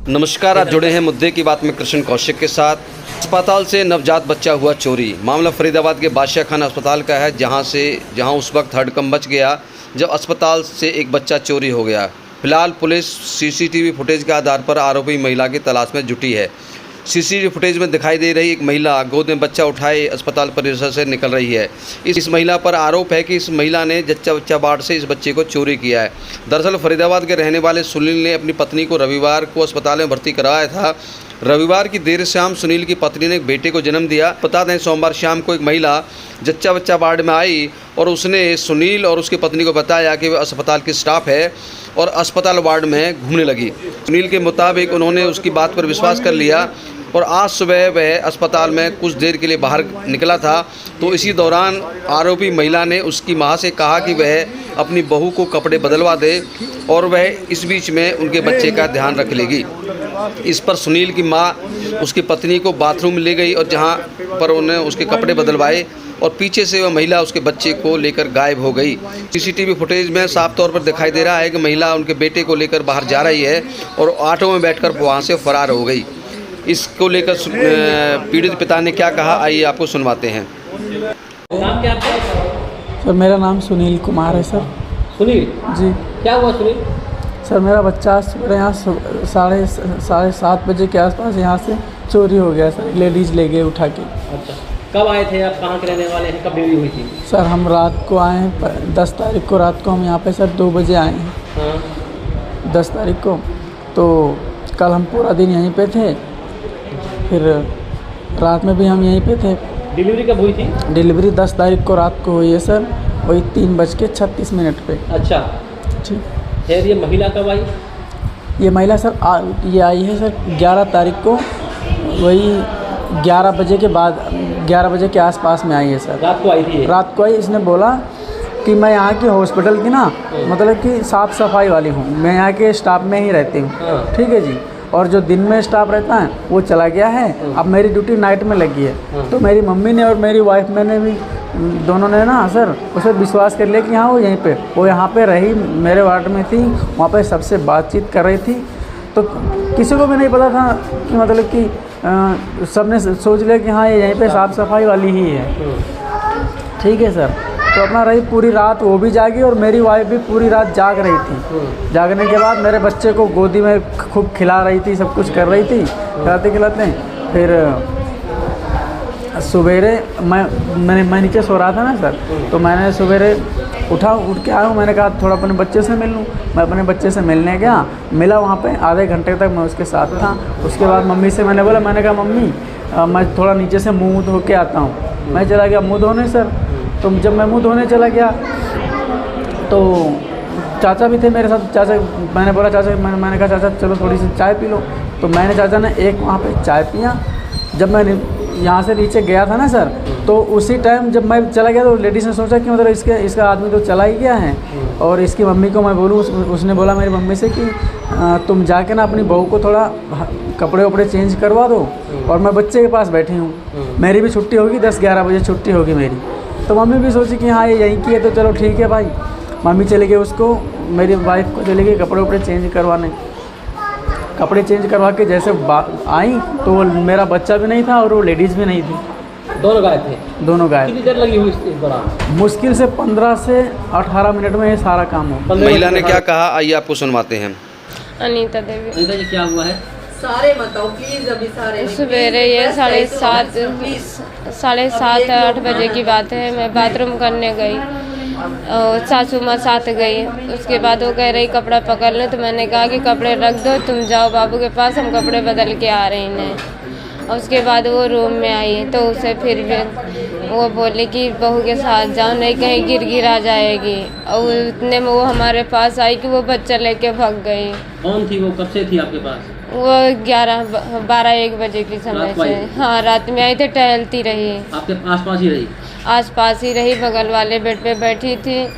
नमस्कार, आप जुड़े हैं मुद्दे की बात में कृष्ण कौशिक के साथ। अस्पताल से नवजात बच्चा हुआ चोरी। मामला फरीदाबाद के बादशाह खान अस्पताल का है, जहां उस वक्त हड़कंप मच गया जब अस्पताल से एक बच्चा चोरी हो गया। फिलहाल पुलिस सीसीटीवी फुटेज के आधार पर आरोपी महिला की तलाश में जुटी है। सीसीटीवी फुटेज में दिखाई दे रही एक महिला गोद में बच्चा उठाए अस्पताल परिसर से निकल रही है। इस महिला पर आरोप है कि इस महिला ने जच्चा बच्चा वार्ड से इस बच्चे को चोरी किया है। दरअसल फरीदाबाद के रहने वाले सुनील ने अपनी पत्नी को रविवार को अस्पताल में भर्ती कराया था। रविवार की देर शाम सुनील की पत्नी ने एक बेटे को जन्म दिया। बता दें, सोमवार शाम को एक महिला जच्चा बच्चा वार्ड में आई और उसने सुनील और उसकी पत्नी को बताया कि वह अस्पताल की स्टाफ है और अस्पताल वार्ड में घूमने लगी। सुनील के मुताबिक उन्होंने उसकी बात पर विश्वास कर लिया और आज सुबह वह अस्पताल में कुछ देर के लिए बाहर निकला था, तो इसी दौरान आरोपी महिला ने उसकी मां से कहा कि वह अपनी बहू को कपड़े बदलवा दे और वह इस बीच में उनके बच्चे का ध्यान रख लेगी। इस पर सुनील की मां उसकी पत्नी को बाथरूम ले गई और जहां पर उन्हें उसके कपड़े बदलवाए और पीछे से वह महिला उसके बच्चे को लेकर गायब हो गई। सीसीटीवी फुटेज में साफ तौर पर दिखाई दे रहा है कि महिला उनके बेटे को लेकर बाहर जा रही है और ऑटो में बैठकर वहां से फरार हो गई। इसको लेकर पीड़ित पिता ने क्या कहा, आइए आपको सुनवाते हैं। नाम क्या आपका? सर मेरा नाम सुनील कुमार है सर। सुनील जी। क्या हुआ सुनील? सर मेरा बच्चा सुबह यहाँ साढ़े 7 बजे के आसपास यहाँ से चोरी हो गया सर। लेडीज़ ले गए उठा के। अच्छा, कब आए थे आप? कहाँ के रहने वाले हैं? कब डिलीवरी हुई थी? सर हम रात को आए हैं, 10 तारीख को रात को हम यहाँ पे सर 2 बजे आए हैं। हाँ। 10 तारीख को। तो कल हम पूरा दिन यहीं पे थे, फिर रात में भी हम यहीं पे थे। डिलीवरी कब हुई थी? डिलीवरी 10 तारीख को रात को हुई है सर, वही 3:36 पे। अच्छा ठीक। खैर, ये महिला कब आई? ये महिला सर ये आई है सर 11 तारीख को, वही 11 बजे के बाद 11 बजे के आसपास में आई है सर। रात को आई थी? रात को आई। इसने बोला कि मैं यहाँ की हॉस्पिटल की ना मतलब कि साफ़ सफाई वाली हूँ, मैं यहाँ के स्टाफ में ही रहती हूँ। ठीक है जी। और जो दिन में स्टाफ रहता है वो चला गया है, अब मेरी ड्यूटी नाइट में लगी है। तो मेरी मम्मी ने और मेरी वाइफ मैंने भी दोनों ने ना सर उस पर विश्वास कर लिया कि हाँ वो यहाँ पे रही, मेरे वार्ड में थी, वहाँ पे सबसे बातचीत कर रही थी। तो किसी को भी नहीं पता था कि मतलब कि सबने सोच लिया कि हाँ ये यहीं पे साफ़ सफाई वाली ही है। ठीक है सर। तो अपना रही पूरी रात, वो भी जागी और मेरी वाइफ भी पूरी रात जाग रही थी। जागने के बाद मेरे बच्चे को गोदी में खूब खिला रही थी, सब कुछ कर रही थी, खिलाते फिर सवेरे मैं नीचे सो रहा था ना सर, तो मैंने सवेरे उठ के आया हूँ। मैंने कहा थोड़ा अपने बच्चे से मिल लूँ। मैं अपने बच्चे से मिलने गया, मिला वहाँ पे आधे घंटे तक मैं उसके साथ था। उसके बाद मम्मी से मैंने बोला, मैंने कहा मम्मी मैं थोड़ा नीचे से मुँह धो के आता हूँ। मैं चला गया मुँह धोने सर। तो जब मैं मुँह धोने चला गया तो चाचा भी थे मेरे साथ। चाचा मैंने बोला चाचा मैंने कहा चाचा चलो थोड़ी सी चाय पी लो। तो चाचा ने एक वहाँ पे चाय पिया। जब मैं यहाँ से नीचे गया था ना सर, तो उसी टाइम जब मैं चला गया तो लेडीज़ ने सोचा कि मतलब इसका आदमी तो चला ही गया है। और इसकी मम्मी को मैं बोलूँ, उसने बोला मेरी मम्मी से कि तुम जाके ना अपनी बहू को थोड़ा कपड़े वपड़े चेंज करवा दो और मैं बच्चे के पास बैठी हूँ। मेरी भी छुट्टी होगी, 10-11 बजे छुट्टी होगी मेरी। तो मम्मी भी सोची कि हाँ ये यहीं की है तो चलो ठीक है भाई। मम्मी चले गए, उसको मेरी वाइफ को चले गए कपड़े वपड़े चेंज करवाने। कपड़े चेंज करवा के जैसे आई तो मेरा बच्चा भी नहीं था और वो लेडीज़ भी नहीं थी। दोनों गायब थे? दोनों गायब। कितनी देर लगी हुई इस दौरान? मुश्किल से 15 से 18 मिनट में ये सारा काम हो। महिला ने क्या कहा, आइए आपको सुनवाते हैं। अनीता देवी। अनीता जी, क्या हुआ है? सारे बताओ प्लीज। अभी सारे सवेरे ये 7:30-8 बजे की बात है। मैं बाथरूम करने गई और सासू माँ साथ गई। उसके बाद वो कह रही कपड़ा पकड़ लो, तो मैंने कहा कि कपड़े रख दो, तुम जाओ बाबू के पास, हम कपड़े बदल के आ रहे हैं। और उसके बाद वो रूम में आई तो उसे फिर वो बोली कि बहू के साथ जाओ, नहीं कहीं गिर आ जाएगी। और इतने में वो हमारे पास आई कि वो बच्चा लेके भाग गई। कौन थी वो? कब से थी आपके पास? वो 12-1 बजे की समय से। हाँ, रात में आई थी, टहलती रही। आपके आसपास ही रही? आसपास ही रही, बगल वाले बेड पे बैठी थी।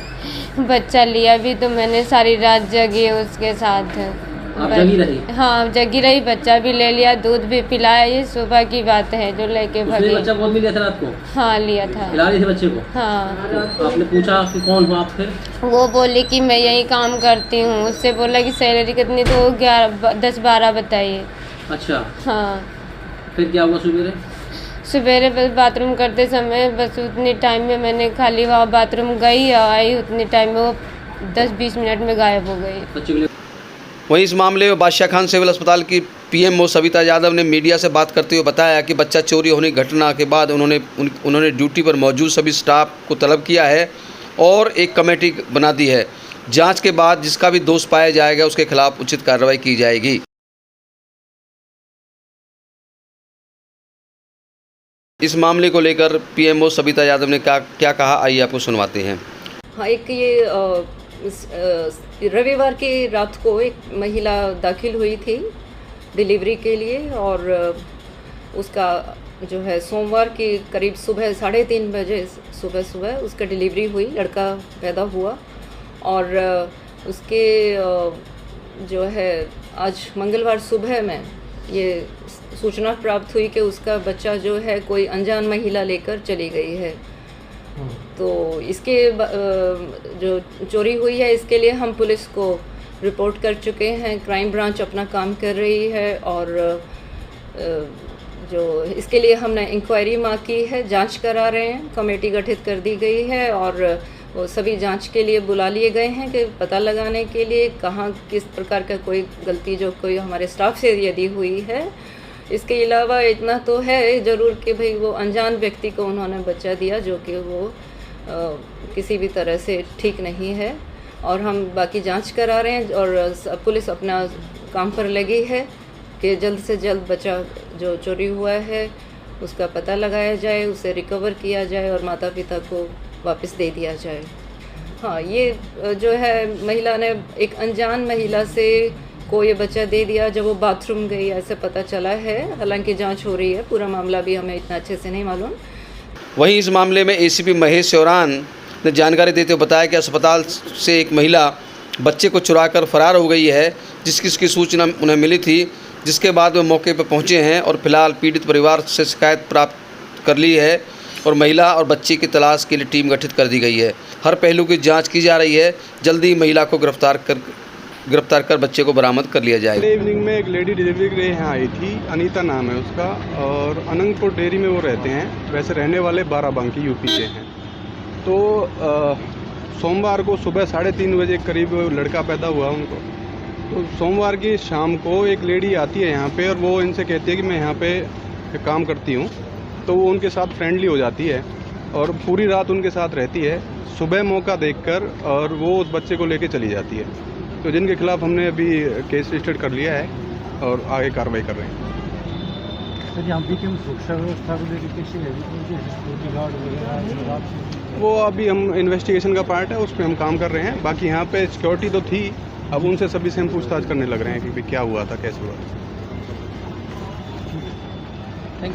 बच्चा लिया भी तो मैंने सारी रात जगी उसके साथ। आप जगी रही? हाँ जगी रही, बच्चा भी ले लिया, दूध भी पिलाया। ये सुबह की बात है जो लेके उसने भागी। बच्चा गोद में लिया था रात को? हाँ लिया था। खिला रही थी बच्चे को? हाँ। तो आपने पूछा कि कौन हो आप फिर? वो बोली कि मैं यही काम करती हूँ। उससे बोला कि सैलरी कितनी, तो 10-12 बताइए। अच्छा। हाँ। फिर क्या हुआ सवेरे? सवेरे बस बाथरूम करते समय बस उतनी टाइम में मैंने खाली वहाँ बाथरूम गई और आई, उतनी टाइम में वो 10-20 मिनट में गायब हो गई। बच्चे को ले वहीं इस मामले में बादशाह खान सिविल अस्पताल की पीएमओ सविता यादव ने मीडिया से बात करते हुए बताया कि बच्चा चोरी होने की घटना के बाद उन्होंने ड्यूटी पर मौजूद सभी स्टाफ को तलब किया है और एक कमेटी बना दी है। जांच के बाद जिसका भी दोष पाया जाएगा उसके खिलाफ उचित कार्रवाई की जाएगी। इस मामले को लेकर पीएमओ सविता यादव ने क्या कहा, आइए आपको सुनवाते हैं। हाँ, एक ये रविवार की रात को एक महिला दाखिल हुई थी डिलीवरी के लिए और उसका जो है सोमवार की करीब सुबह 3:30 बजे सुबह उसका डिलीवरी हुई, लड़का पैदा हुआ और उसके जो है आज मंगलवार सुबह में ये सूचना प्राप्त हुई कि उसका बच्चा जो है कोई अनजान महिला लेकर चली गई है। तो इसके जो चोरी हुई है इसके लिए हम पुलिस को रिपोर्ट कर चुके हैं। क्राइम ब्रांच अपना काम कर रही है और जो इसके लिए हमने इंक्वायरी मांग की है, जांच करा रहे हैं, कमेटी गठित कर दी गई है और वो सभी जांच के लिए बुला लिए गए हैं कि पता लगाने के लिए कहाँ किस प्रकार का कोई गलती जो कोई हमारे स्टाफ से यदि हुई है। इसके अलावा इतना तो है ज़रूर कि भाई वो अनजान व्यक्ति को उन्होंने बच्चा दिया जो कि वो किसी भी तरह से ठीक नहीं है और हम बाकी जांच करा रहे हैं और पुलिस अपना काम पर लगी है कि जल्द से जल्द बच्चा जो चोरी हुआ है उसका पता लगाया जाए, उसे रिकवर किया जाए और माता पिता को वापस दे दिया जाए। हाँ, ये जो है महिला ने एक अनजान महिला से को ये बच्चा दे दिया जब वो बाथरूम गई, ऐसे पता चला है। हालांकि जांच हो रही है, पूरा मामला भी हमें इतना अच्छे से नहीं मालूम। वहीं इस मामले में एसीपी महेश सेवरान ने जानकारी देते हुए बताया कि अस्पताल से एक महिला बच्चे को चुराकर फरार हो गई है, जिसकी सूचना उन्हें मिली थी, जिसके बाद वे मौके पर पहुंचे हैं और फिलहाल पीड़ित परिवार से शिकायत प्राप्त कर ली है और महिला और बच्चे की तलाश के लिए टीम गठित कर दी गई है। हर पहलू की जांच की जा रही है। जल्दी महिला को गिरफ्तार कर बच्चे को बरामद कर लिया जाएगा। इवनिंग में एक लेडी डिलीवरी के लिए यहाँ आई थी, अनीता नाम है उसका और अनंगपुर डेयरी में वो रहते हैं। वैसे रहने वाले बाराबंकी यूपी के हैं। तो सोमवार को सुबह 3:30 बजे करीब लड़का पैदा हुआ उनको। तो सोमवार की शाम को एक लेडी आती है यहाँ पे और वो इनसे कहती है कि मैं यहाँ पे काम करती हूँ। तो वो उनके साथ फ्रेंडली हो जाती है और पूरी रात उनके साथ रहती है। सुबह मौका देखकर और वो उस बच्चे को लेके चली जाती है। तो जिनके खिलाफ हमने अभी केस रजिस्टर्ड कर लिया है और आगे कार्रवाई कर रहे हैं। सुरक्षा व्यवस्था को लेकर कैसी है? सिक्योरिटी गार्ड वगैरह वो अभी हम इन्वेस्टिगेशन का पार्ट है, उस पर हम काम कर रहे हैं। बाकी यहाँ पे सिक्योरिटी तो थी, अब उनसे सभी से हम पूछताछ करने लग रहे हैं कि क्या हुआ था, कैसे हुआ था।